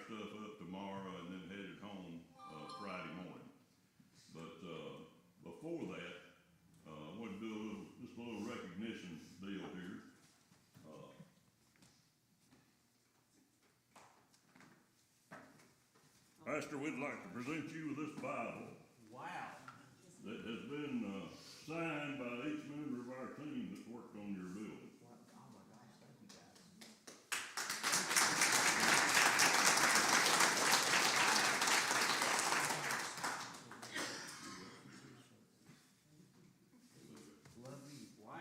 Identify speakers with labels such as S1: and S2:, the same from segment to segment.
S1: stuff up tomorrow and then headed home, Friday morning. But, before that, I want to do just a little recognition deal here. Pastor, we'd like to present you with this Bible.
S2: Wow.
S1: That has been, signed by each member of our team that's worked on your building.
S2: Oh my gosh, thank you guys. Love you. Wow.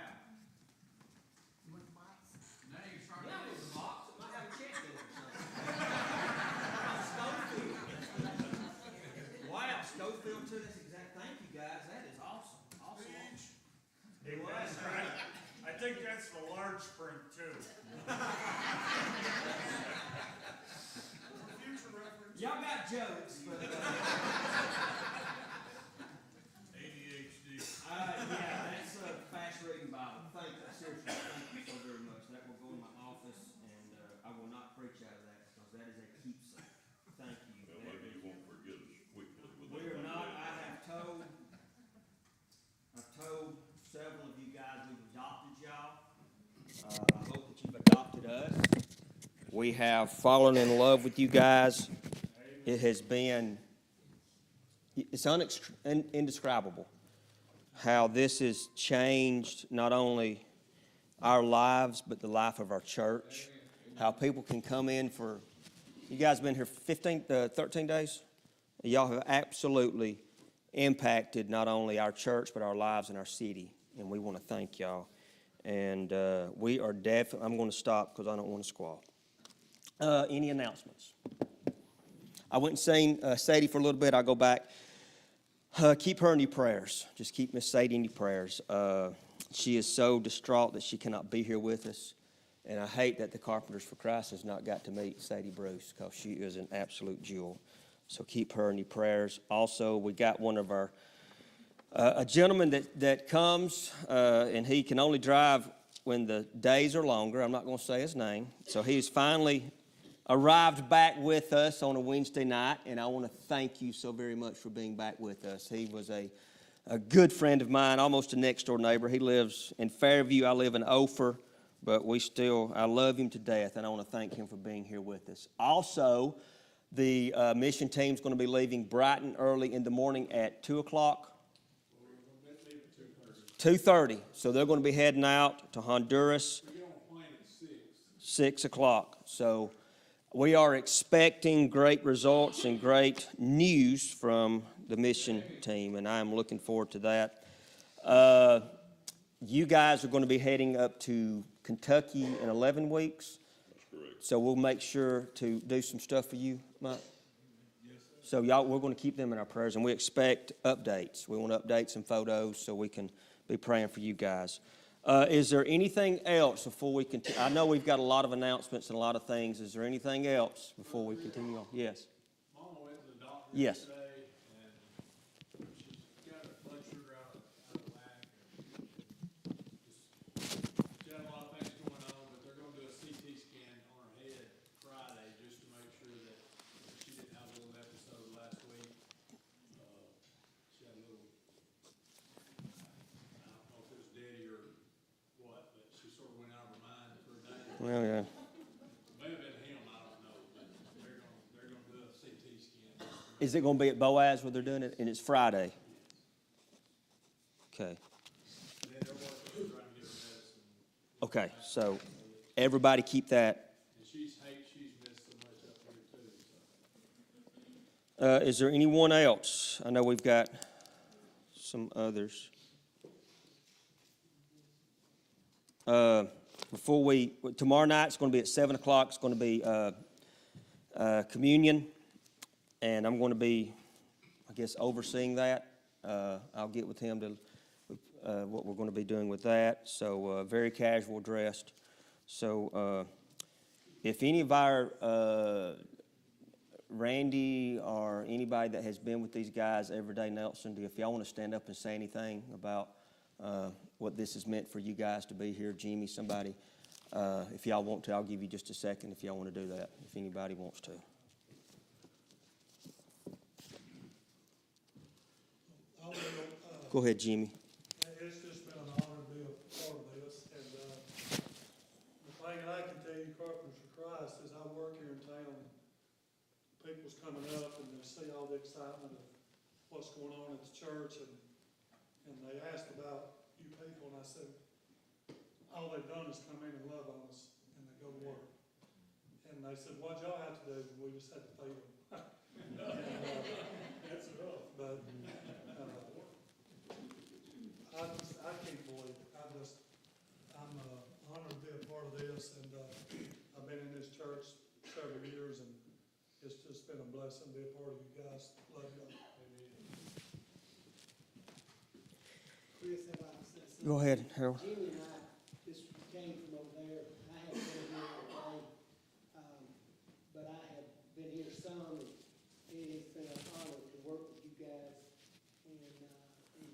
S3: You want the box?
S2: Now you're trying to get the box. It might have a check in it or something. Schofield. Wow, Schofield to this exact. Thank you guys. That is awesome. Awesome.
S4: It was, right? I think that's the large print too. Future reference.
S2: Y'all got jokes, but
S1: ADHD.
S2: yeah, that's a fast reading Bible. Seriously, thank you so very much. That will go in my office, and I will not preach out of that because that is a keepsake. Thank you.
S1: Well, maybe you won't forget us quickly with
S2: We are not. I've told several of you guys we've adopted y'all. I hope that you've adopted us. We have fallen in love with you guys. It has been, it's indescribable how this has changed not only our lives, but the life of our church. How people can come in for, you guys been here 13 days? Y'all have absolutely impacted not only our church, but our lives and our city. And we want to thank y'all. And we are definitely, I'm going to stop because I don't want to squall. Any announcements? I went and seen Sadie for a little bit. I'll go back. Keep her in your prayers. Just keep Miss Sadie in your prayers. She is so distraught that she cannot be here with us. And I hate that the Carpenters for Christ has not got to meet Sadie Bruce because she is an absolute jewel. So keep her in your prayers. Also, we got one of our, a gentleman that comes, and he can only drive when the days are longer. I'm not going to say his name. So he's finally arrived back with us on a Wednesday night, and I want to thank you so very much for being back with us. He was a good friend of mine, almost a next-door neighbor. He lives in Fairview. I live in Ophir, but I love him to death, and I want to thank him for being here with us. Also, the mission team's going to be leaving Brighton early in the morning at 2 o'clock. 2:30. So they're going to be heading out to Honduras.
S4: We get on a plane at 6.
S2: 6 o'clock. So we are expecting great results and great news from the mission team, and I'm looking forward to that. You guys are going to be heading up to Kentucky in 11 weeks.
S1: That's correct.
S2: So we'll make sure to do some stuff for you, Mike.
S4: Yes, sir.
S2: So y'all, we're going to keep them in our prayers, and we expect updates. We want updates and photos so we can be praying for you guys. Is there anything else before we continue? I know we've got a lot of announcements and a lot of things. Is there anything else before we continue on? Yes.
S4: Mama went to the doctor
S2: Yes.
S4: today, and she's got her blood sugar out of whack. She's got a lot of things going on, but they're going to do a CT scan on her head Friday just to make sure that she didn't have a little episode last week. She had a little, I don't know if it was Daddy or what, but she sort of went out of her mind for a day.
S2: Well, yeah.
S4: May have been him, I don't know, but they're gonna do a CT scan.
S2: Is it going to be at Boaz where they're doing it? And it's Friday. Okay.
S4: And then they're working on trying to get her medicine.
S2: Okay. So everybody keep that.
S4: And she's missed so much up here too, so.
S2: Is there anyone else? I know we've got some others. Tomorrow night it's going to be at 7 o'clock. It's going to be communion, and I'm going to be, I guess, overseeing that. I'll get with him to what we're going to be doing with that. So very casual dressed. So if any of our Randy or anybody that has been with these guys every day, Nelson, if y'all want to stand up and say anything about what this has meant for you guys to be here, Jimmy, somebody, if y'all want to, I'll give you just a second if y'all want to do that, if anybody wants to. Go ahead, Jimmy.
S5: It's just been an honor to be a part of this, and, the thing that I can tell you, Carpenters for Christ, is I work here in town. People's coming up and they see all the excitement of what's going on at the church, and they asked about you people, and I said, all they've done is come in and love on us, and they go to work. And they said, what'd y'all have to do? And we just had to feed them.
S4: That's rough.
S5: But, I can't believe it. I'm honored to be a part of this, and, I've been in this church several years, and it's just been a blessing to be a part of you guys. Love y'all.
S3: Chris, if I said something.
S2: Go ahead, Harold.
S3: Jimmy and I just came from over there. I had been here all day, but I have been here some, and it has been an honor to work with you guys, and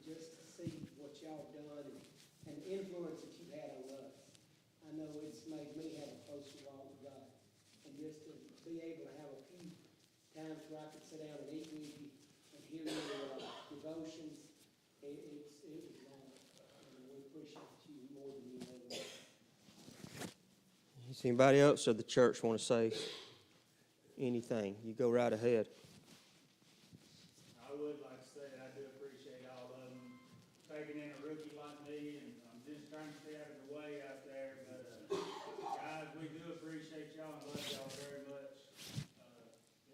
S3: just to see what y'all done and the influence that you've had on us. I know it's made me have a closer walk with God, and just to be able to have a few times where I could sit down and eat with you and hear your devotions, it was an honor, and we appreciate you more than you know.
S2: Does anybody else of the church want to say anything? You go right ahead.
S6: I would like to say that I do appreciate all of them taking in a rookie like me, and I'm just trying to stay out of the way out there, but, guys, we do appreciate y'all and love y'all very much.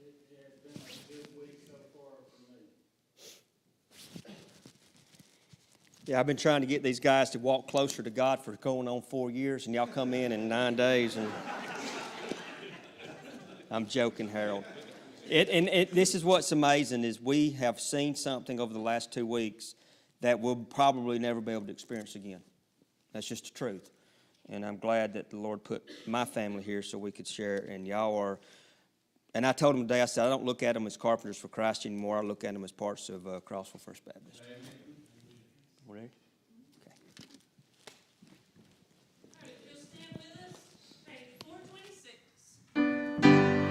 S6: It has been a good week so far for me.
S2: Yeah, I've been trying to get these guys to walk closer to God for going on 4 years, and y'all come in 9 days, and I'm joking, Harold. This is what's amazing, is we have seen something over the last 2 weeks that we'll probably never be able to experience again. That's just the truth. And I'm glad that the Lord put my family here so we could share it, and y'all are. And I told them today, I said, I don't look at them as Carpenters for Christ anymore. I look at them as parts of Crossville First Baptist. Ready? Okay.
S7: All right, if you'll stand with us, page 426.
S8: Thank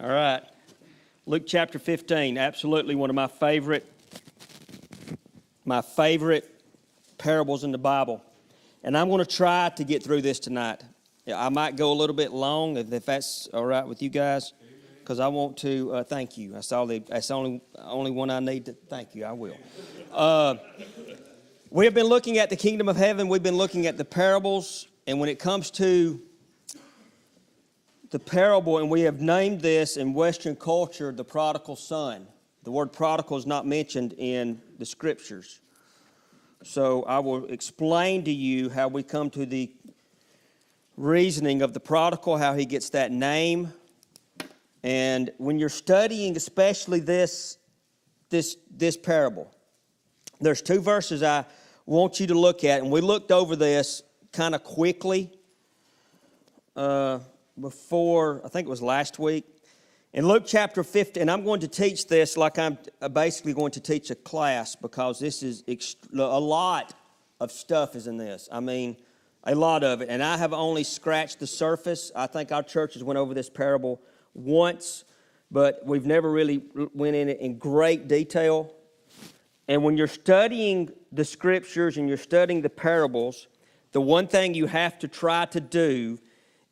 S2: All right. Luke chapter 15, absolutely one of my favorite parables in the Bible. And I'm going to try to get through this tonight. I might go a little bit long if that's all right with you guys, because I want to thank you. That's the only one I need to thank you. I will. We have been looking at the kingdom of heaven. We've been looking at the parables. And when it comes to the parable, and we have named this in Western culture the prodigal son. The word prodigal is not mentioned in the scriptures. So I will explain to you how we come to the reasoning of the prodigal, how he gets that name. And when you're studying especially this parable, there's two verses I want you to look at, and we looked over this kind of quickly before, I think it was last week. In Luke chapter 15, and I'm going to teach this like I'm basically going to teach a class, because this is a lot of stuff is in this. I mean, a lot of it. And I have only scratched the surface. I think our churches went over this parable once, but we've never really went in it in great detail. And when you're studying the scriptures and you're studying the parables, the one thing you have to try to do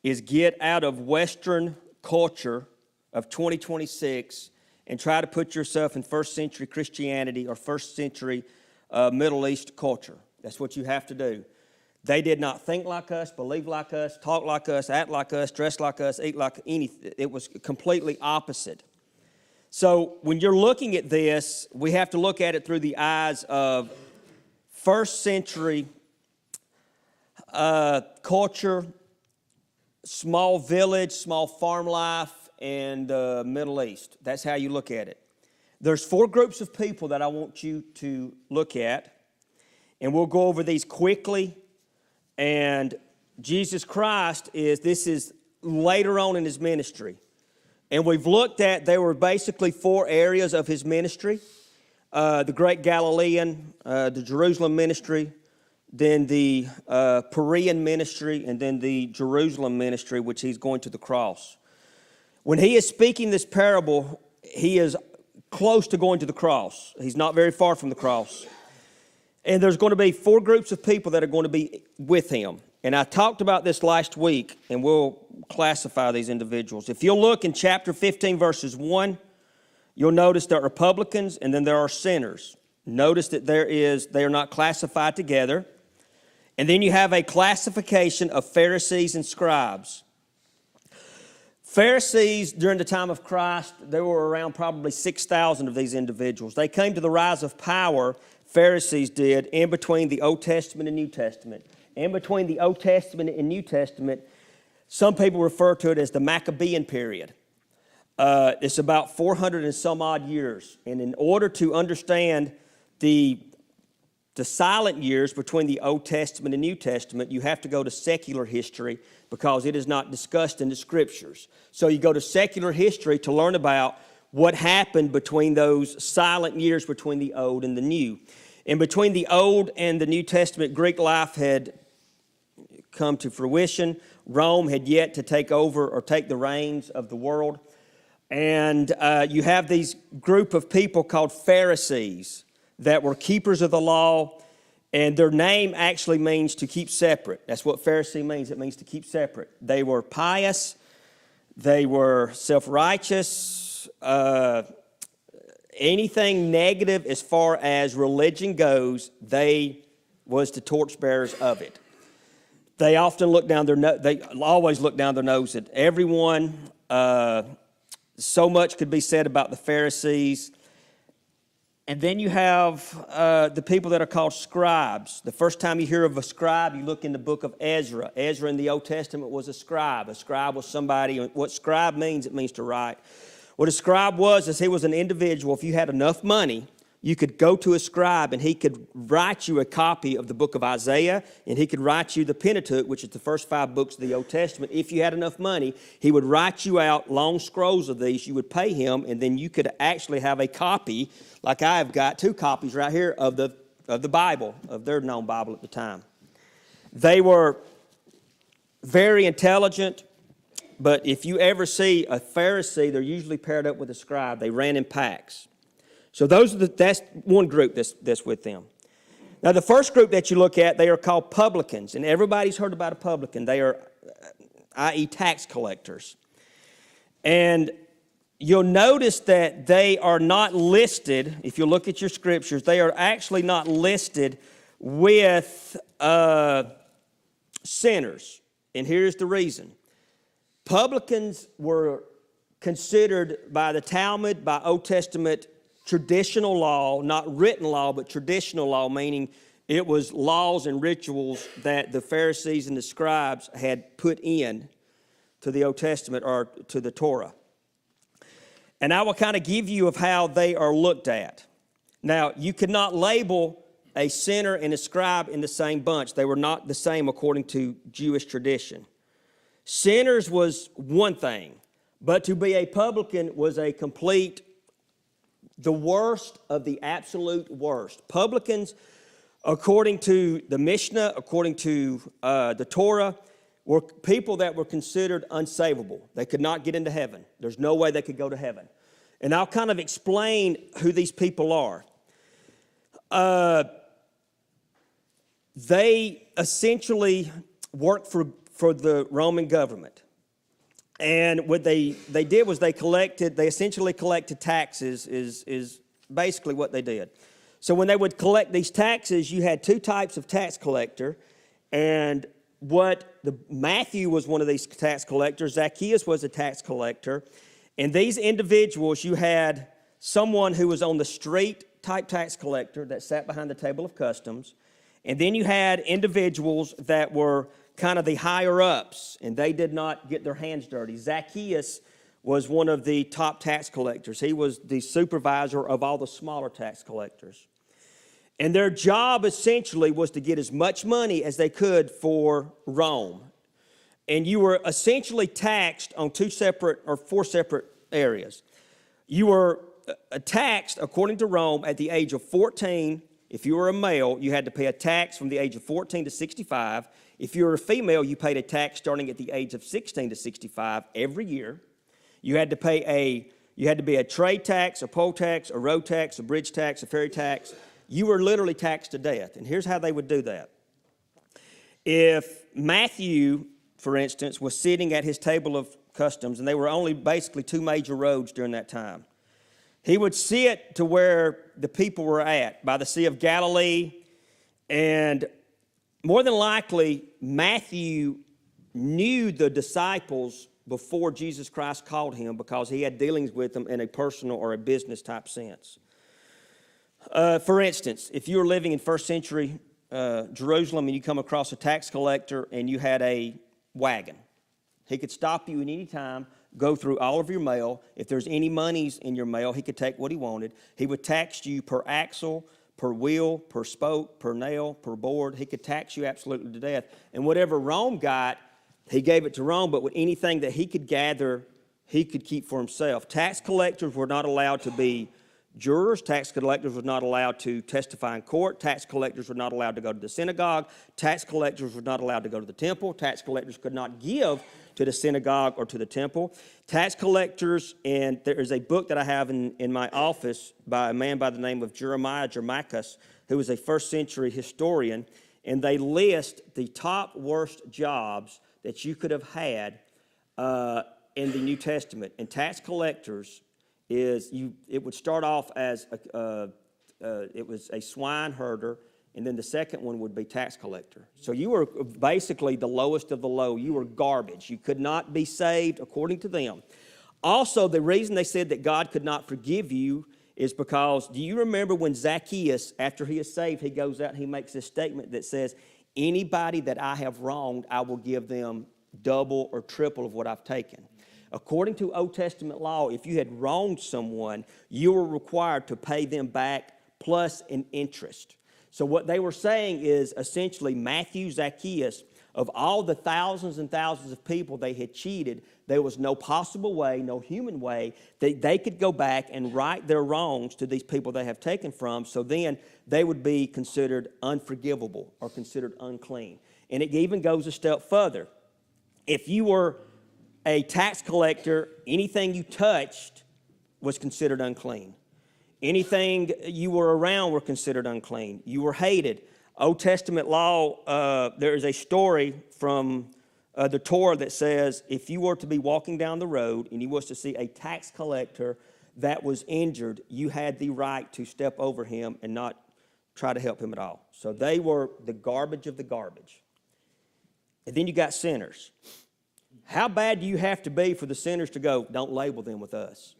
S2: is get out of Western culture of 2026 and try to put yourself in first century Christianity or first century Middle East culture. That's what you have to do. They did not think like us, believe like us, talk like us, act like us, dress like us, eat like anything. It was completely opposite. So when you're looking at this, we have to look at it through the eyes of first century culture, small village, small farm life, and the Middle East. That's how you look at it. There's four groups of people that I want you to look at, and we'll go over these quickly. And Jesus Christ this is later on in his ministry. And we've looked at, there were basically four areas of his ministry. The Great Galilean, the Jerusalem ministry, then the Perean ministry, and then the Jerusalem ministry, which he's going to the cross. When he is speaking this parable, he is close to going to the cross. He's not very far from the cross. And there's going to be four groups of people that are going to be with him. And I talked about this last week, and we'll classify these individuals. If you'll look in chapter 15, verses 1, you'll notice there are publicans and then there are sinners. Notice that they are not classified together. And then you have a classification of Pharisees and scribes. Pharisees, during the time of Christ, there were around probably 6,000 of these individuals. They came to the rise of power, Pharisees did, in between the Old Testament and New Testament. In between the Old Testament and New Testament, some people refer to it as the Maccabean period. It's about 400 and some odd years. And in order to understand the silent years between the Old Testament and New Testament, you have to go to secular history, because it is not discussed in the scriptures. So you go to secular history to learn about what happened between those silent years between the Old and the New. And between the Old and the New Testament, Greek life had come to fruition. Rome had yet to take over or take the reins of the world. And you have these group of people called Pharisees that were keepers of the law. And their name actually means to keep separate. That's what Pharisee means. It means to keep separate. They were pious. They were self-righteous. Anything negative as far as religion goes, they was the torchbearers of it. They often look down their they always look down their nose at everyone. So much could be said about the Pharisees. And then you have the people that are called scribes. The first time you hear of a scribe, you look in the book of Ezra. Ezra in the Old Testament was a scribe. A scribe was somebody, what scribe means, it means to write. What a scribe was is he was an individual. If you had enough money, you could go to a scribe and he could write you a copy of the book of Isaiah, and he could write you the Pentateuch, which is the first 5 books of the Old Testament. If you had enough money, he would write you out long scrolls of these. You would pay him, and then you could actually have a copy, like I have got 2 copies right here of the Bible, of their known Bible at the time. They were very intelligent. but if you ever see a Pharisee, they're usually paired up with a scribe. They ran in packs. So that's one group that's with them. Now, the first group that you look at, they are called publicans, and everybody's heard about a publican. They are, i.e., tax collectors. And you'll notice that they are not listed, if you look at your scriptures, they are actually not listed with sinners. And here's the reason. Publicans were considered by the Talmud, by Old Testament traditional law, not written law, but traditional law, meaning it was laws and rituals that the Pharisees and the scribes had put in to the Old Testament or to the Torah. And I will kind of give you of how they are looked at. Now, you could not label a sinner and a scribe in the same bunch. They were not the same according to Jewish tradition. Sinners was one thing, but to be a publican was a complete, the worst of the absolute worst. Publicans, according to the Mishnah, according to the Torah, were people that were considered unsavable. They could not get into heaven. There's no way they could go to heaven. And I'll kind of explain who these people are. They essentially worked for the Roman government. And what they did was they essentially collected taxes is basically what they did. So when they would collect these taxes, you had two types of tax collector. And Matthew was one of these tax collectors. Zacchaeus was a tax collector. And these individuals, you had someone who was on the street type tax collector that sat behind the table of customs. And then you had individuals that were kind of the higher ups, and they did not get their hands dirty. Zacchaeus was one of the top tax collectors. He was the supervisor of all the smaller tax collectors. And their job essentially was to get as much money as they could for Rome. And you were essentially taxed on four separate areas. You were taxed, according to Rome, at the age of 14. If you were a male, you had to pay a tax from the age of 14 to 65. If you were a female, you paid a tax starting at the age of 16 to 65 every year. You had to be a trade tax, a poll tax, a road tax, a bridge tax, a ferry tax. You were literally taxed to death. And here's how they would do that. If Matthew, for instance, was sitting at his table of customs, and there were only basically two major roads during that time, he would sit to where the people were at, by the Sea of Galilee, and more than likely, Matthew knew the disciples before Jesus Christ called him because he had dealings with them in a personal or a business type sense. For instance, if you were living in first century Jerusalem and you come across a tax collector and you had a wagon, he could stop you at any time, go through all of your mail. If there's any monies in your mail, he could take what he wanted. He would tax you per axle, per wheel, per spoke, per nail, per board. He could tax you absolutely to death. And whatever Rome got, he gave it to Rome, but with anything that he could gather, he could keep for himself. Tax collectors were not allowed to be jurors. Tax collectors were not allowed to testify in court. Tax collectors were not allowed to go to the synagogue. Tax collectors were not allowed to go to the temple. Tax collectors could not give to the synagogue or to the temple. Tax collectors, and there is a book that I have in my office by a man by the name of Jeremiah Germachus, who was a first century historian, and they list the top worst jobs that you could have had in the New Testament. And tax collectors it would start off as it was a swine herder, and then the second one would be tax collector. So you were basically the lowest of the low. You were garbage. You could not be saved according to them. Also, the reason they said that God could not forgive you is because, do you remember when Zacchaeus, after he is saved, he goes out and he makes this statement that says, anybody that I have wronged, I will give them double or triple of what I've taken. According to Old Testament law, if you had wronged someone, you were required to pay them back plus an interest. So what they were saying is essentially Matthew, Zacchaeus, of all the thousands and thousands of people they had cheated, there was no possible way, no human way, that they could go back and right their wrongs to these people they have taken from, so then they would be considered unforgivable or considered unclean. And it even goes a step further. If you were a tax collector, anything you touched was considered unclean. Anything you were around were considered unclean. You were hated. Old Testament law, there is a story from the Torah that says if you were to be walking down the road and you was to see a tax collector that was injured, you had the right to step over him and not try to help him at all. So they were the garbage of the garbage. And then you got sinners. How bad do you have to be for the sinners to go, don't label them with us?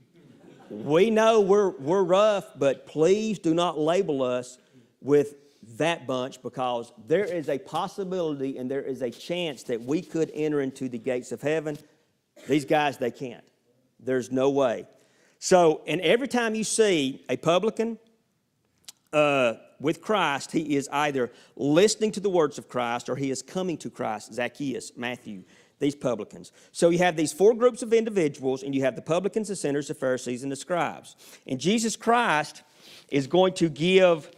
S2: We know we're rough, but please do not label us with that bunch, because there is a possibility and there is a chance that we could enter into the gates of heaven. These guys, they can't. There's no way. So, and every time you see a publican with Christ, he is either listening to the words of Christ or he is coming to Christ. Zacchaeus, Matthew, these publicans. So you have these four groups of individuals, and you have the publicans, the sinners, the Pharisees, and the scribes. And Jesus Christ is going to give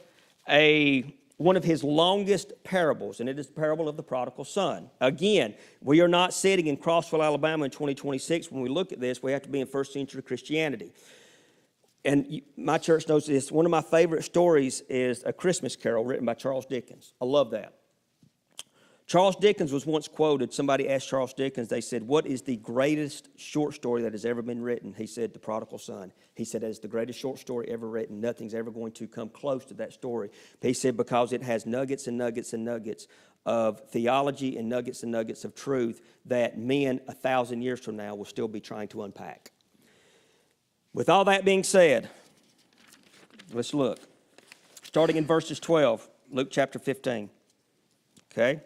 S2: one of his longest parables, and it is the parable of the prodigal son. Again, we are not sitting in Crossville, Alabama in 2026. When we look at this, we have to be in first century Christianity. And my church knows this. One of my favorite stories is A Christmas Carol written by Charles Dickens. I love that. Charles Dickens was once quoted. Somebody asked Charles Dickens, they said, what is the greatest short story that has ever been written? He said, The Prodigal Son. He said, it's the greatest short story ever written. Nothing's ever going to come close to that story. But he said, because it has nuggets and nuggets and nuggets of theology and nuggets of truth that men 1,000 years from now will still be trying to unpack. With all that being said, let's look. Starting in verses 12, Luke chapter 15. Okay?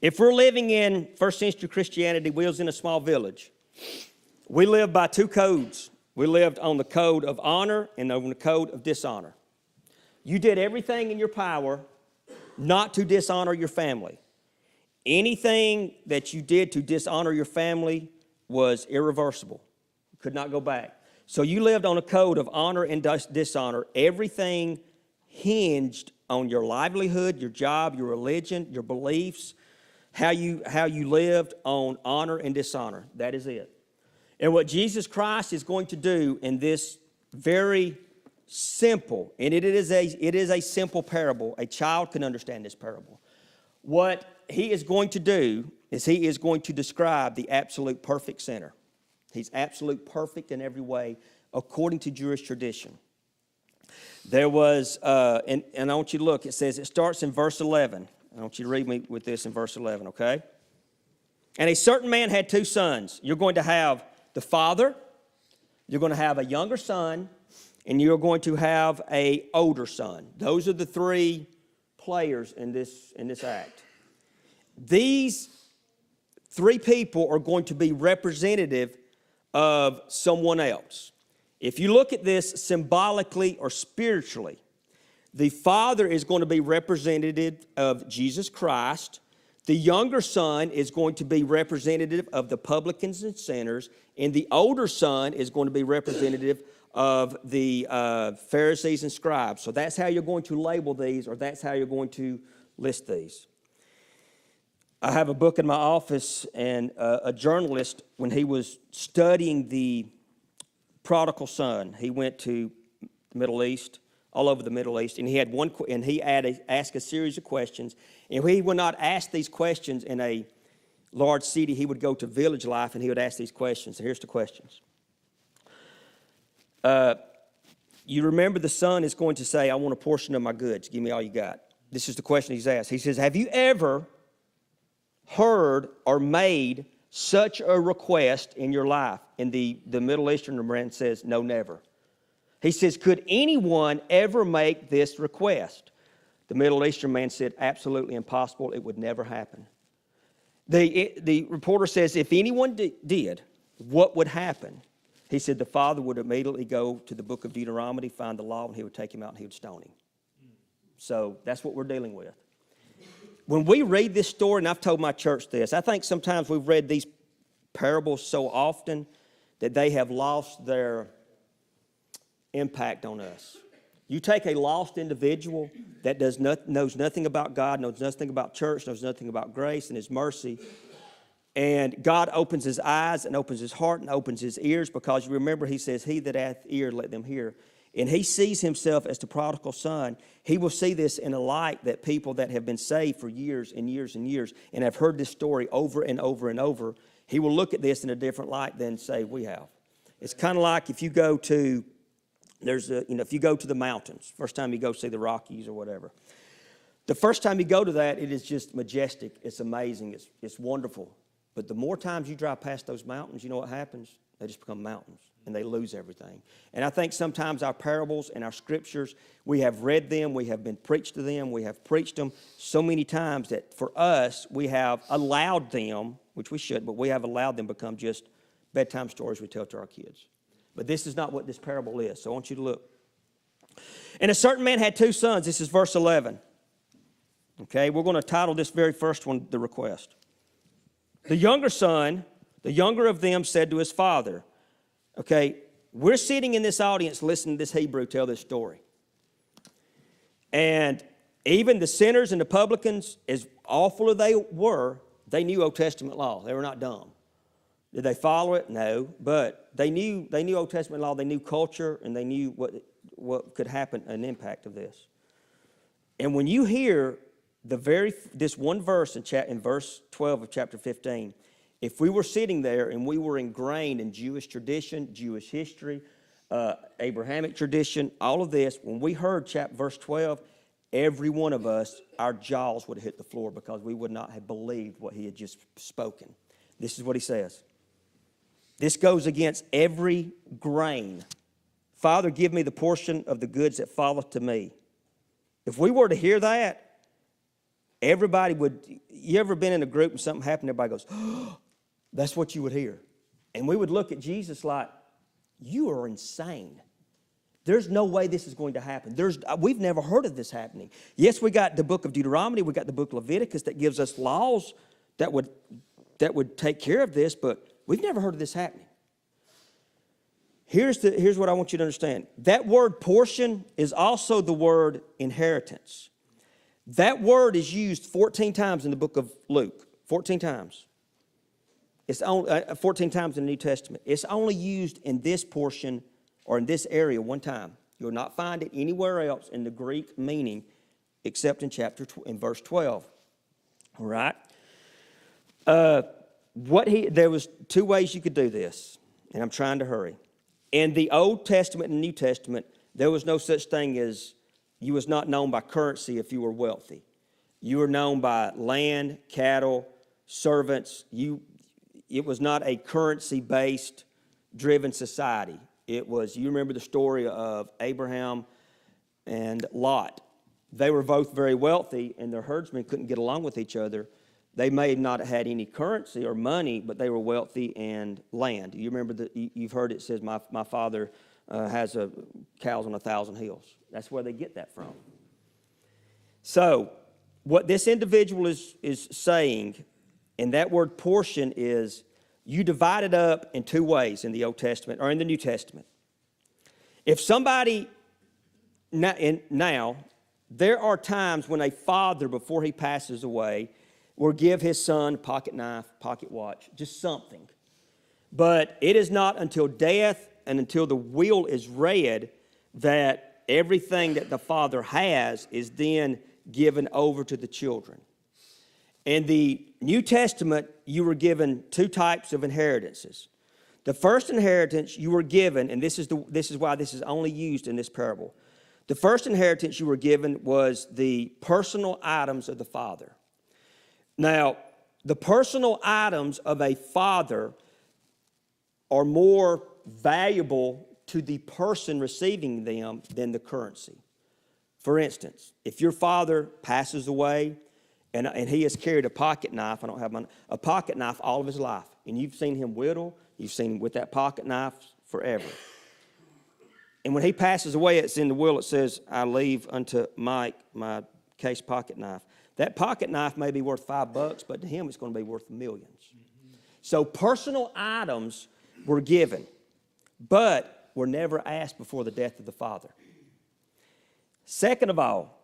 S2: If we're living in first century Christianity, we was in a small village. We lived by two codes. We lived on the code of honor and on the code of dishonor. You did everything in your power not to dishonor your family. Anything that you did to dishonor your family was irreversible. You could not go back. So you lived on a code of honor and dishonor. Everything hinged on your livelihood, your job, your religion, your beliefs, how you lived on honor and dishonor. That is it. And what Jesus Christ is going to do in this very simple, and it is a simple parable. A child can understand this parable. What he is going to do is he is going to describe the absolute perfect sinner. He's absolute perfect in every way according to Jewish tradition. There was, and I want you to look, it says, it starts in verse 11. I want you to read me with this in verse 11, okay? And a certain man had two sons. You're going to have the father, you're going to have a younger son, and you're going to have an older son. Those are the three players in this act. These three people are going to be representative of someone else. If you look at this symbolically or spiritually, the father is going to be representative of Jesus Christ. The younger son is going to be representative of the publicans and sinners. And the older son is going to be representative of the Pharisees and scribes. So that's how you're going to label these, or that's how you're going to list these. I have a book in my office, and a journalist, when he was studying the prodigal son, he went to the Middle East, all over the Middle East, and he had asked a series of questions. And he would not ask these questions in a large city. He would go to village life, and he would ask these questions. So here's the questions. You remember the son is going to say, I want a portion of my goods. Give me all you got. This is the question he's asked. He says, have you ever heard or made such a request in your life? And the Middle Eastern man says, no, never. He says, could anyone ever make this request? The Middle Eastern man said, absolutely impossible. It would never happen. The reporter says, if anyone did, what would happen? He said the father would immediately go to the book of Deuteronomy, find the law, and he would take him out and he would stone him. So that's what we're dealing with. When we read this story, and I've told my church this, I think sometimes we've read these parables so often that they have lost their impact on us. You take a lost individual that knows nothing about God, knows nothing about church, knows nothing about grace and His mercy, And God opens his eyes and opens his heart and opens his ears, because you remember he says, he that hath ear, let them hear. And he sees himself as the prodigal son. He will see this in a light that people that have been saved for years and years and years and have heard this story over and over and over, he will look at this in a different light than, say, we have. It's kind of like if you go to, if you go to the mountains, first time you go see the Rockies or whatever. The first time you go to that, it is just majestic. It's amazing. It's wonderful. But the more times you drive past those mountains, you know what happens? They just become mountains, and they lose everything. And I think sometimes our parables and our scriptures, we have read them, we have been preached to them, we have preached them so many times that for us, we have allowed them, which we should, but we have allowed them become just bedtime stories we tell to our kids. But this is not what this parable is, so I want you to look. And a certain man had 2 sons. This is verse 11. Okay, we're going to title this very first one, The Request. The younger son, the younger of them, said to his father, okay, we're sitting in this audience listening to this Hebrew tell this story. And even the sinners and the publicans, as awful as they were, they knew Old Testament law. They were not dumb. Did they follow it? No. But they knew Old Testament law, they knew culture, and they knew what could happen, an impact of this. And when you hear this one verse in verse 12 of chapter 15, if we were sitting there and we were ingrained in Jewish tradition, Jewish history, Abrahamic tradition, all of this, when we heard verse 12, every one of us, our jaws would have hit the floor because we would not have believed what he had just spoken. This is what he says. This goes against every grain. Father, give me the portion of the goods that falleth to me. If we were to hear that, everybody would, you ever been in a group and something happened, everybody goes, oh, that's what you would hear. And we would look at Jesus like, you are insane. There's no way this is going to happen. We've never heard of this happening. Yes, we got the book of Deuteronomy, we got the book of Leviticus that gives us laws that would take care of this, but we've never heard of this happening. Here's what I want you to understand. That word portion is also the word inheritance. That word is used 14 times in the book of Luke. 14 times. It's only 14 times in the New Testament. It's only used in this portion or in this area one time. You'll not find it anywhere else in the Greek meaning except in verse 12. All right? There was 2 ways you could do this, and I'm trying to hurry. In the Old Testament and New Testament, there was no such thing as, you was not known by currency if you were wealthy. You were known by land, cattle, servants. It was not a currency-based driven society. It was, you remember the story of Abraham and Lot. They were both very wealthy, and their herdsmen couldn't get along with each other. They may have not had any currency or money, but they were wealthy and land. You remember you've heard it says, my father has cows on 1,000 hills. That's where they get that from. So, what this individual is saying, and that word portion is, you divide it up in 2 ways in the Old Testament or in the New Testament. If somebody, now, there are times when a father, before he passes away, will give his son a pocket knife, pocket watch, just something. But it is not until death and until the will is read that everything that the father has is then given over to the children. In the New Testament, you were given 2 types of inheritances. The first inheritance you were given, and this is why this is only used in this parable. The first inheritance you were given was the personal items of the father. Now, the personal items of a father are more valuable to the person receiving them than the currency. For instance, if your father passes away and he has carried a pocket knife, a pocket knife all of his life, and you've seen him whittle, you've seen him with that pocket knife forever. And when he passes away, it's in the will, it says, I leave unto Mike my case pocket knife. That pocket knife may be worth $5, but to him it's going to be worth millions. So personal items were given, but were never asked before the death of the father. Second of all,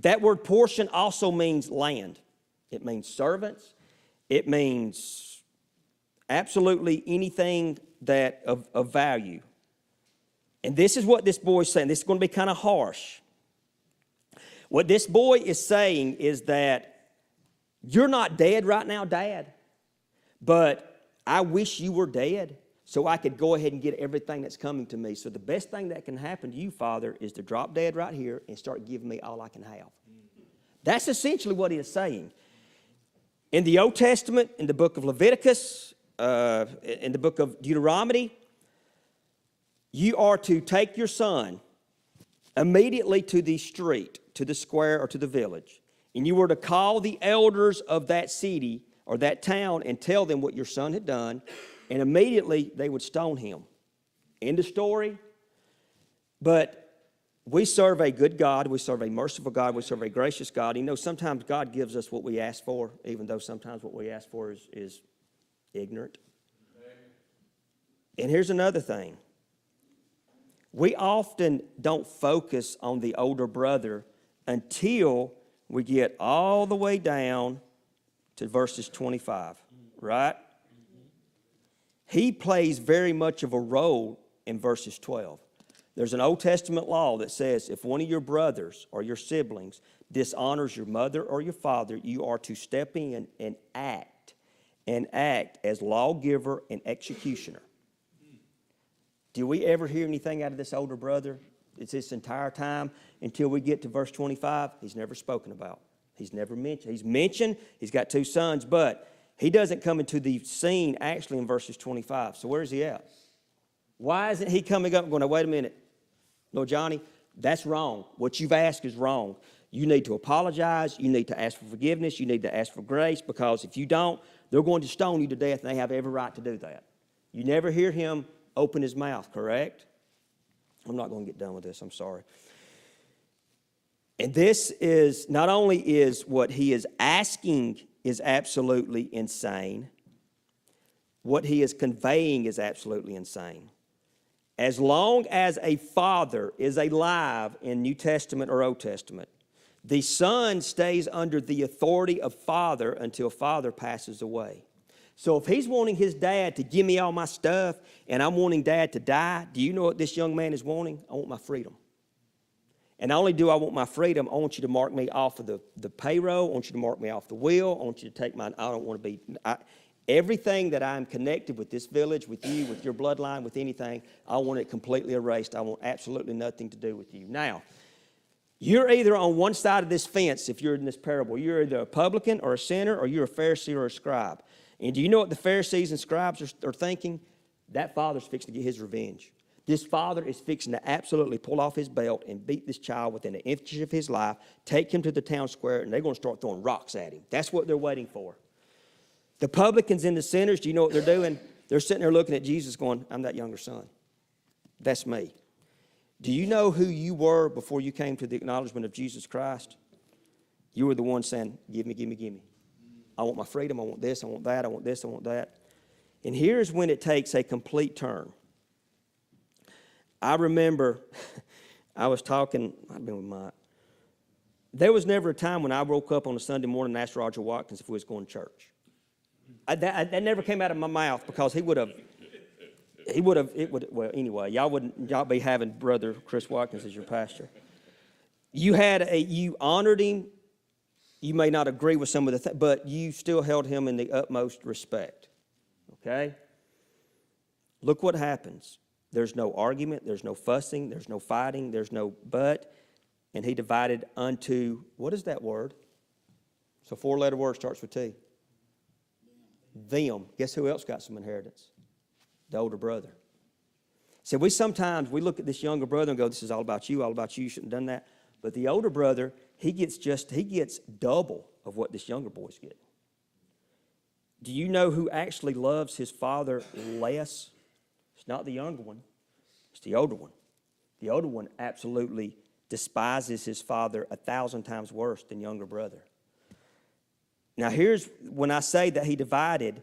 S2: that word portion also means land. It means servants. It means absolutely anything that of value. And this is what this boy's saying. This is going to be kind of harsh. What this boy is saying is that you're not dead right now, Dad, but I wish you were dead so I could go ahead and get everything that's coming to me. So the best thing that can happen to you, Father, is to drop dead right here and start giving me all I can have. That's essentially what he is saying. In the Old Testament, in the book of Leviticus, in the book of Deuteronomy, you are to take your son immediately to the street, to the square, or to the village, and you were to call the elders of that city or that town and tell them what your son had done, and immediately they would stone him. End of story. But we serve a good God. We serve a merciful God. We serve a gracious God. You know, sometimes God gives us what we ask for, even though sometimes what we ask for is ignorant. And here's another thing. We often don't focus on the older brother until we get all the way down to verses 25, right? He plays very much of a role in verses 12. There's an Old Testament law that says if one of your brothers or your siblings dishonors your mother or your father, you are to step in and act as lawgiver and executioner. Do we ever hear anything out of this older brother? It's this entire time until we get to verse 25, he's never spoken about. He's never mentioned. He's mentioned, he's got 2 sons, but he doesn't come into the scene actually in verses 25. So where is he at? Why isn't he coming up and going, wait a minute, no, Johnny, that's wrong. What you've asked is wrong. You need to apologize. You need to ask for forgiveness. You need to ask for grace, because if you don't, they're going to stone you to death, and they have every right to do that. You never hear him open his mouth, correct? I'm not going to get done with this. I'm sorry. And this is, not only is what he is asking is absolutely insane, what he is conveying is absolutely insane. As long as a father is alive in New Testament or Old Testament, the son stays under the authority of father until father passes away. So if he's wanting his dad to give me all my stuff and I'm wanting dad to die, do you know what this young man is wanting? I want my freedom. And not only do I want my freedom, I want you to mark me off of the payroll. I want you to mark me off the will. I want you to take my, I don't want to be, everything that I'm connected with this village, with you, with your bloodline, with anything, I want it completely erased. I want absolutely nothing to do with you. Now, you're either on one side of this fence if you're in this parable. You're either a publican or a sinner, or you're a Pharisee or a scribe. And do you know what the Pharisees and scribes are thinking? That father's fixing to get his revenge. This father is fixing to absolutely pull off his belt and beat this child within an inch of his life, take him to the town square, and they're going to start throwing rocks at him. That's what they're waiting for. The publicans and the sinners, do you know what they're doing? They're sitting there looking at Jesus going, I'm that younger son. That's me. Do you know who you were before you came to the acknowledgement of Jesus Christ? You were the one saying, give me, give me, give me. I want my freedom. I want this. I want that. I want this. I want that. And here's when it takes a complete turn. I remember I was talking, I've been with Mike. There was never a time when I woke up on a Sunday morning and asked Roger Watkins if we was going to church. That never came out of my mouth, because well, anyway, y'all be having Brother Chris Watkins as your pastor. You honored him. You may not agree with some of the things, but you still held him in the utmost respect. Okay? Look what happens. There's no argument, there's no fussing, there's no fighting, there's no but. And he divided unto, what is that word? It's a 4-letter word, starts with T. Them. Guess who else got some inheritance? The older brother. So we look at this younger brother and go, this is all about you, you shouldn't have done that. But the older brother, he gets double of what this younger boy's getting. Do you know who actually loves his father less? It's not the younger one, it's the older one. The older one absolutely despises his father 1,000 times worse than younger brother. Now here's when I say that he divided,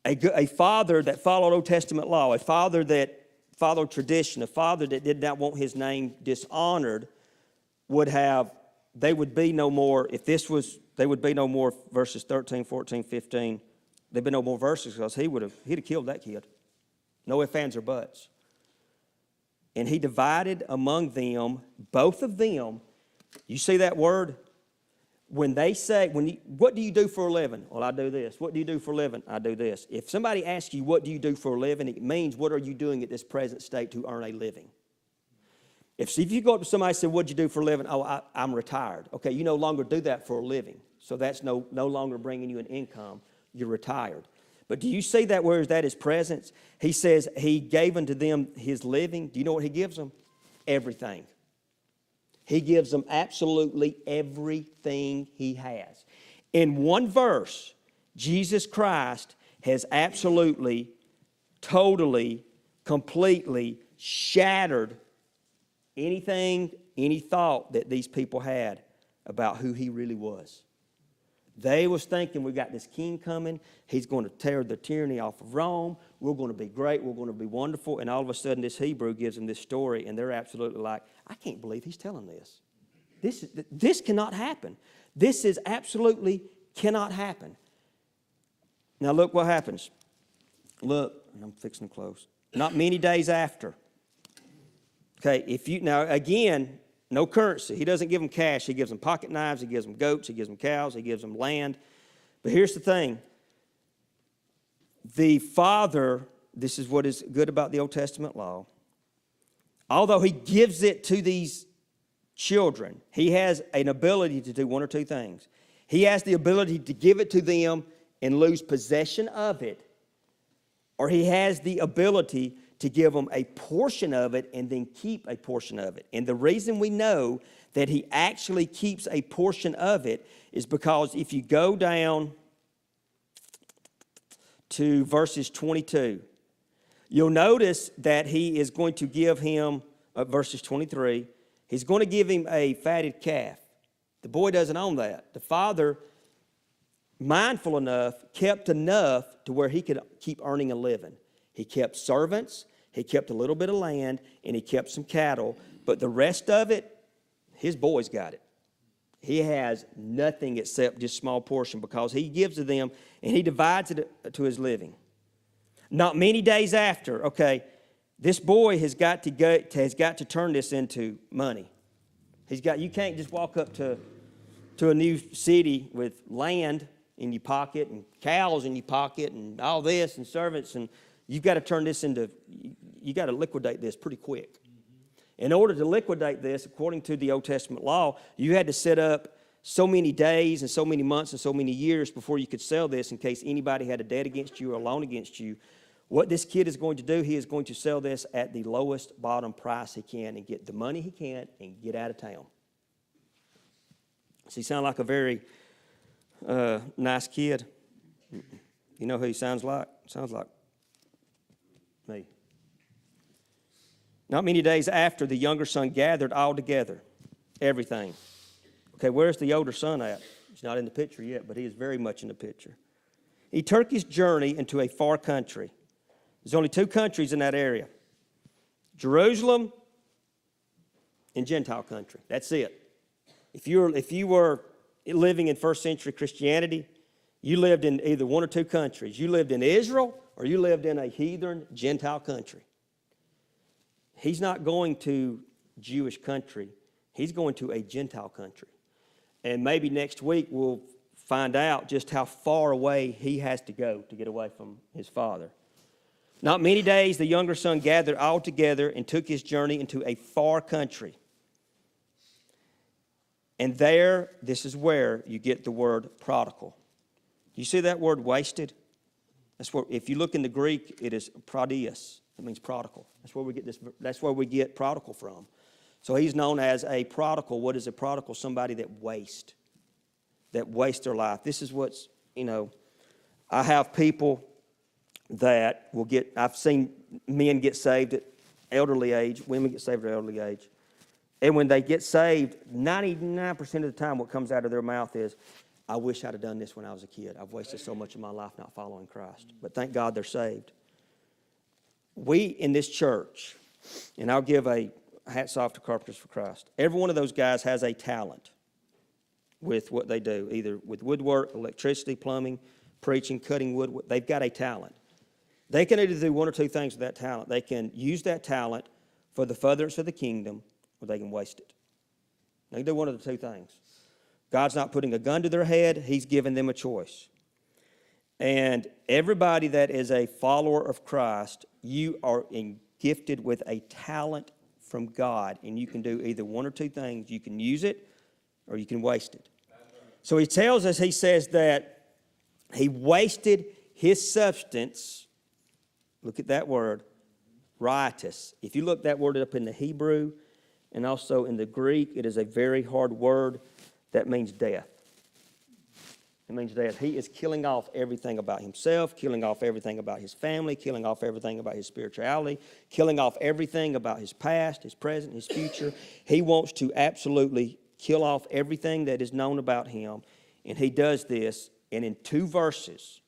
S2: a father that followed Old Testament law, a father that followed tradition, a father that did not want his name dishonored, they would be no more, if this was there would be no more verses 13, 14, 15. There'd be no more verses because he'd have killed that kid. No ifs, ands, or buts. And he divided among them, both of them. You see that word? When they say, what do you do for a living? Well, I do this. What do you do for a living? I do this. If somebody asks you, what do you do for a living? It means, what are you doing at this present state to earn a living? If you go up to somebody and say, what'd you do for a living? Oh, I'm retired. Okay, you no longer do that for a living. So that's no longer bringing you an income. You're retired. But do you see that where is that his presence? He says he gave unto them his living. Do you know what he gives them? Everything. He gives them absolutely everything he has. In one verse, Jesus Christ has absolutely, totally, completely shattered anything, any thought that these people had about who he really was. They was thinking, we got this king coming. He's going to tear the tyranny off of Rome. We're going to be great. We're going to be wonderful. And all of a sudden, this Hebrew gives them this story, and they're absolutely like, I can't believe he's telling this. This cannot happen. This is absolutely cannot happen. Now, look what happens. Look, and I'm fixing to close. Not many days after. Okay, now, again, no currency. He doesn't give them cash. He gives them pocket knives. He gives them goats. He gives them cows. He gives them land. But here's the thing. The Father, this is what is good about the Old Testament law. Although he gives it to these children, he has an ability to do one or two things. He has the ability to give it to them and lose possession of it, or he has the ability to give them a portion of it and then keep a portion of it. And the reason we know that he actually keeps a portion of it is because if you go down to verses 22, you'll notice that he is going to give him, verses 23, he's going to give him a fatted calf. The boy doesn't own that. The father, mindful enough, kept enough to where he could keep earning a living. He kept servants, he kept a little bit of land, and he kept some cattle. But the rest of it, his boys got it. He has nothing except just a small portion because he gives to them and he divides it to his living. Not many days after, okay, this boy has got to turn this into money. You can't just walk up to a new city with land in your pocket and cows in your pocket and all this and servants, and you've got to turn this into, you got to liquidate this pretty quick. In order to liquidate this, according to the Old Testament law, you had to set up so many days and so many months and so many years before you could sell this in case anybody had a debt against you or a loan against you. What this kid is going to do, he is going to sell this at the lowest bottom price he can and get the money he can and get out of town. Does he sound like a very nice kid? You know who he sounds like? Sounds like me. Not many days after, the younger son gathered all together, everything. Okay, where's the older son at? He's not in the picture yet, but he is very much in the picture. He took his journey into a far country. There's only two countries in that area, Jerusalem and Gentile country. That's it. If you were living in first century Christianity, you lived in either one or two countries. You lived in Israel or you lived in a heathen Gentile country. He's not going to Jewish country. He's going to a Gentile country. And maybe next week we'll find out just how far away he has to go to get away from his father. Not many days, the younger son gathered all together and took his journey into a far country. And there, this is where you get the word prodigal. You see that word wasted? That's where, if you look in the Greek, it is prodios. It means prodigal. That's where we get this. That's where we get prodigal from. So he's known as a prodigal. What is a prodigal? Somebody that wastes their life. This is what's, I have people that will get, I've seen men get saved at elderly age, women get saved at elderly age. And when they get saved, 99% of the time what comes out of their mouth is, I wish I'd have done this when I was a kid. I've wasted so much of my life not following Christ. But thank God they're saved. We in this church, and I'll give a hats off to Carpenters for Christ. Every one of those guys has a talent. with what they do, either with woodwork, electricity, plumbing, preaching, cutting wood. They've got a talent. They can either do one or two things with that talent. They can use that talent for the furtherance of the kingdom, or they can waste it. They can do one of the two things. God's not putting a gun to their head. He's given them a choice. And everybody that is a follower of Christ, you are gifted with a talent from God, and you can do either one or two things. You can use it, or you can waste it. So he tells us, he says that he wasted his substance. Look at that word, riotous. If you look that word up in the Hebrew and also in the Greek, it is a very hard word that means death. It means death. He is killing off everything about himself, killing off everything about his family, killing off everything about his spirituality, killing off everything about his past, his present, his future. He wants to absolutely kill off everything that is known about him, and he does this. And in 2 verses,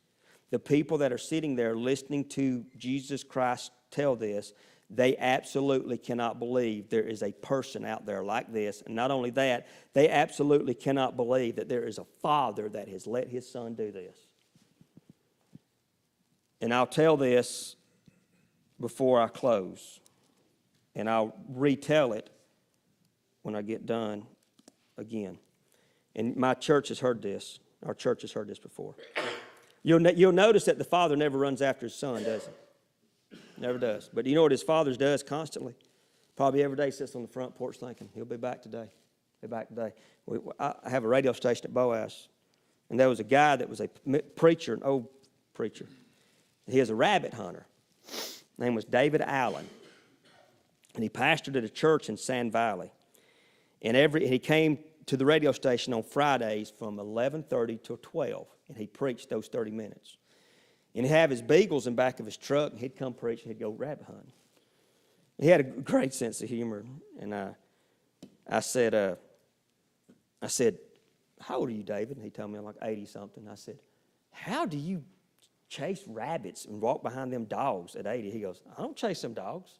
S2: the people that are sitting there listening to Jesus Christ tell this, they absolutely cannot believe there is a person out there like this. And not only that, they absolutely cannot believe that there is a father that has let his son do this. And I'll tell this before I close, and I'll retell it when I get done again. And my church has heard this. Our church has heard this before. You'll notice that the father never runs after his son, does he? Never does. But you know what his father does constantly? Probably every day sits on the front porch thinking, he'll be back today. He'll be back today. I have a radio station at Boaz, and there was a guy that was a preacher, an old preacher. He was a rabbit hunter. His name was David Allen. And he pastored at a church in Sand Valley. And he came to the radio station on Fridays from 11:30 till 12, and he preached those 30 minutes. And he'd have his beagles in back of his truck, and he'd come preach, and he'd go rabbit hunting. He had a great sense of humor, and I said, how old are you, David? And he told me I'm like 80-something. I said, how do you chase rabbits and walk behind them dogs at 80? He goes, I don't chase them dogs.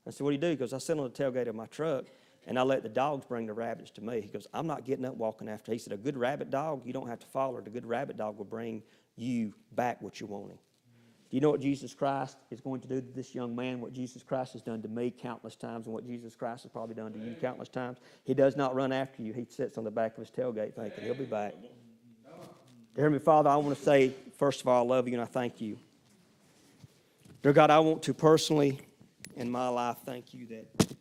S2: I said, what do you do? He goes, I sit on the tailgate of my truck, and I let the dogs bring the rabbits to me. He goes, I'm not getting up walking after. He said, a good rabbit dog, you don't have to follow it. A good rabbit dog will bring you back what you're wanting. Do you know what Jesus Christ is going to do to this young man? What Jesus Christ has done to me countless times, and what Jesus Christ has probably done to you countless times? He does not run after you. He sits on the back of his tailgate thinking he'll be back. Dear Heavenly Father, I want to say, first of all, I love you and I thank you. Dear God, I want to personally, in my life, thank you that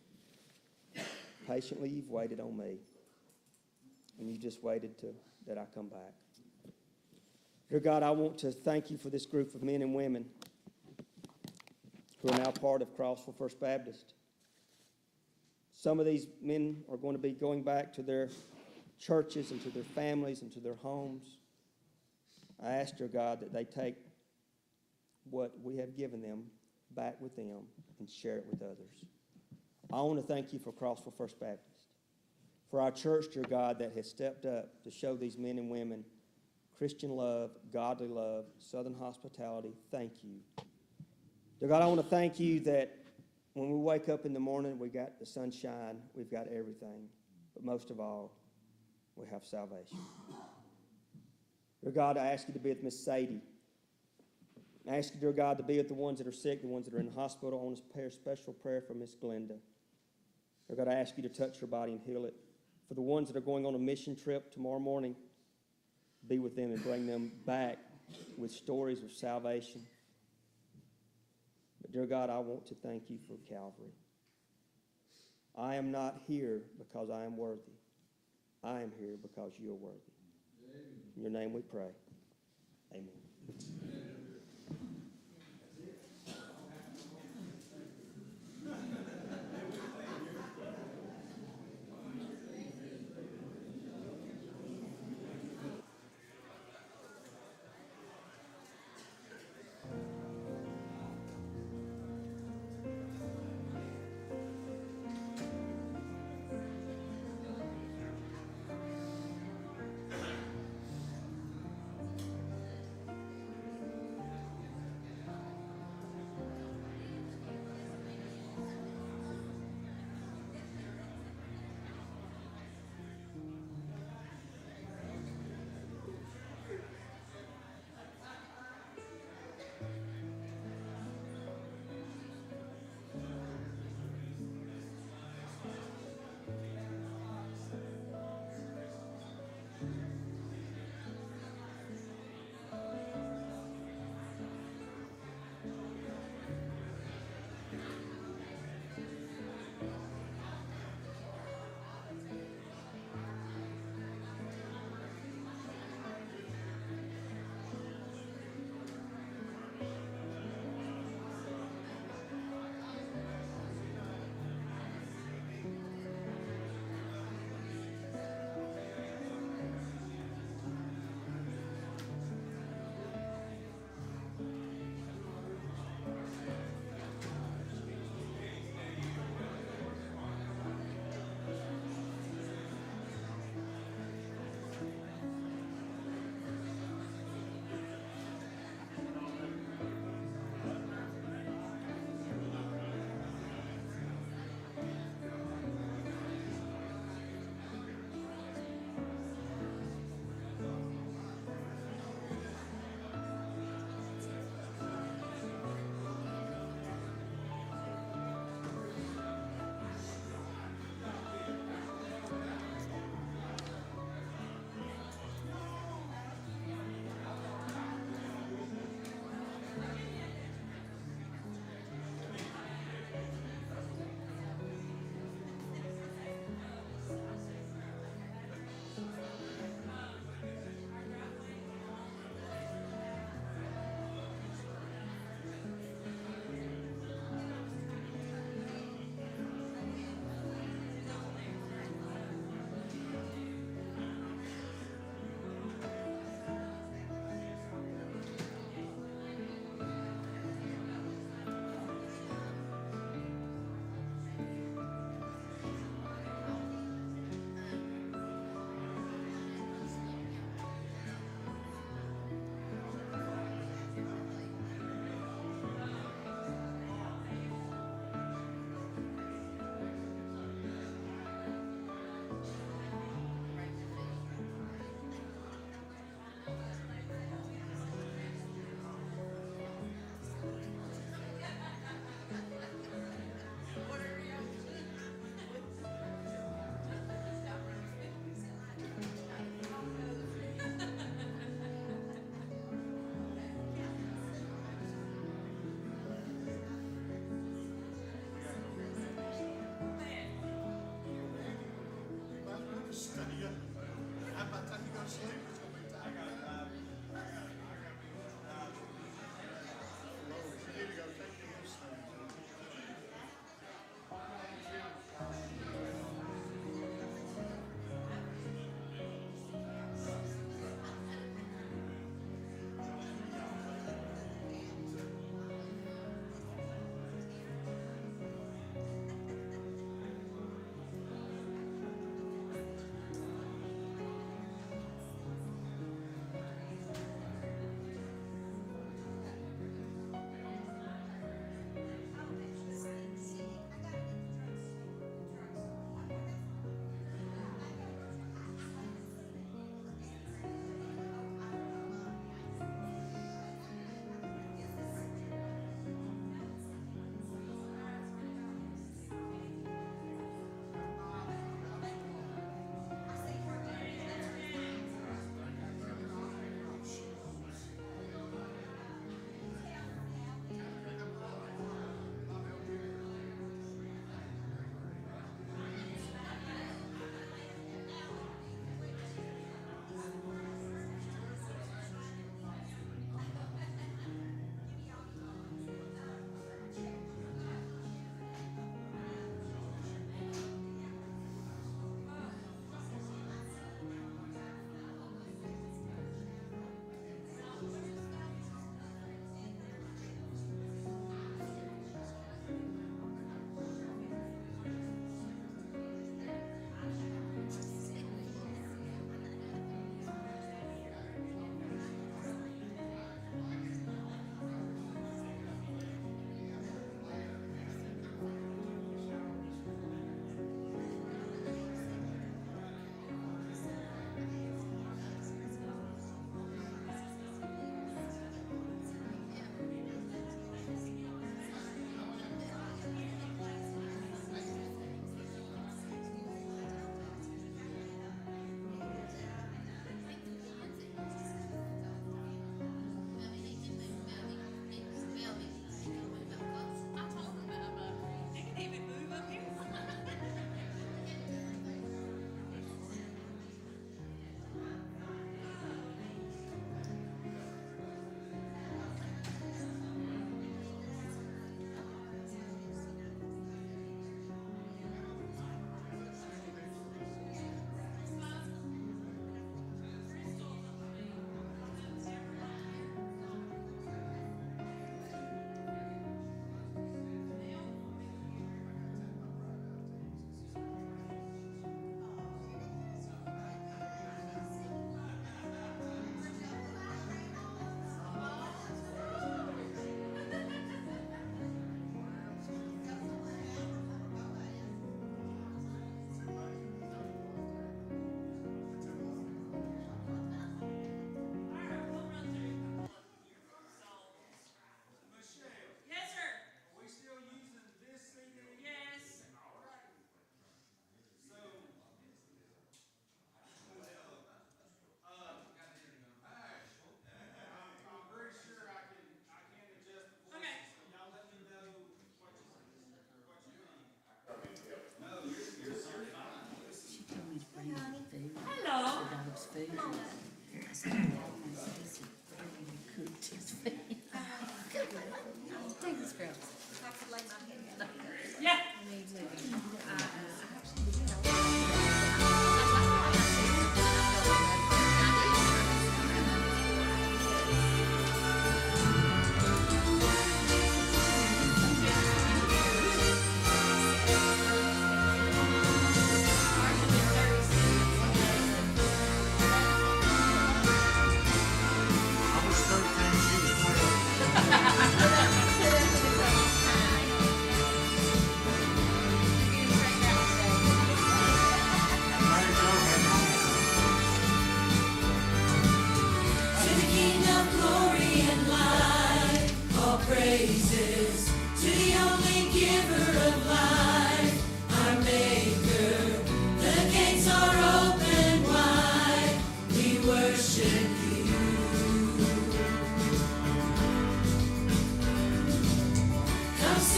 S2: patiently you've waited on me, and you just waited that I come back. Dear God, I want to thank you for this group of men and women who are now part of Crossville First Baptist. Some of these men are going to be going back to their churches and to their families and to their homes. I ask, dear God, that they take what we have given them back with them and share it with others. I want to thank you for Crossville First Baptist, for our church, dear God, that has stepped up to show these men and women Christian love, godly love, Southern hospitality. Thank you. Dear God, I want to thank you that when we wake up in the morning, we got the sunshine, we've got everything. But most of all, we have salvation. Dear God, I ask you to be with Miss Sadie. I ask you, dear God, to be with the ones that are sick, the ones that are in the hospital. I want to pray a special prayer for Miss Glenda. Dear God, I ask you to touch her body and heal it. For the ones that are going on a mission trip tomorrow morning, be with them and bring them back with stories of salvation. But dear God, I want to thank you for Calvary. I am not here because I am worthy. I am here because you are worthy. In your name we pray. Amen.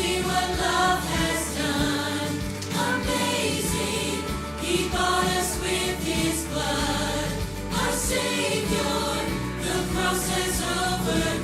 S7: See what love has done. Amazing. He bought us with his blood. Our Savior, the cross has overcome.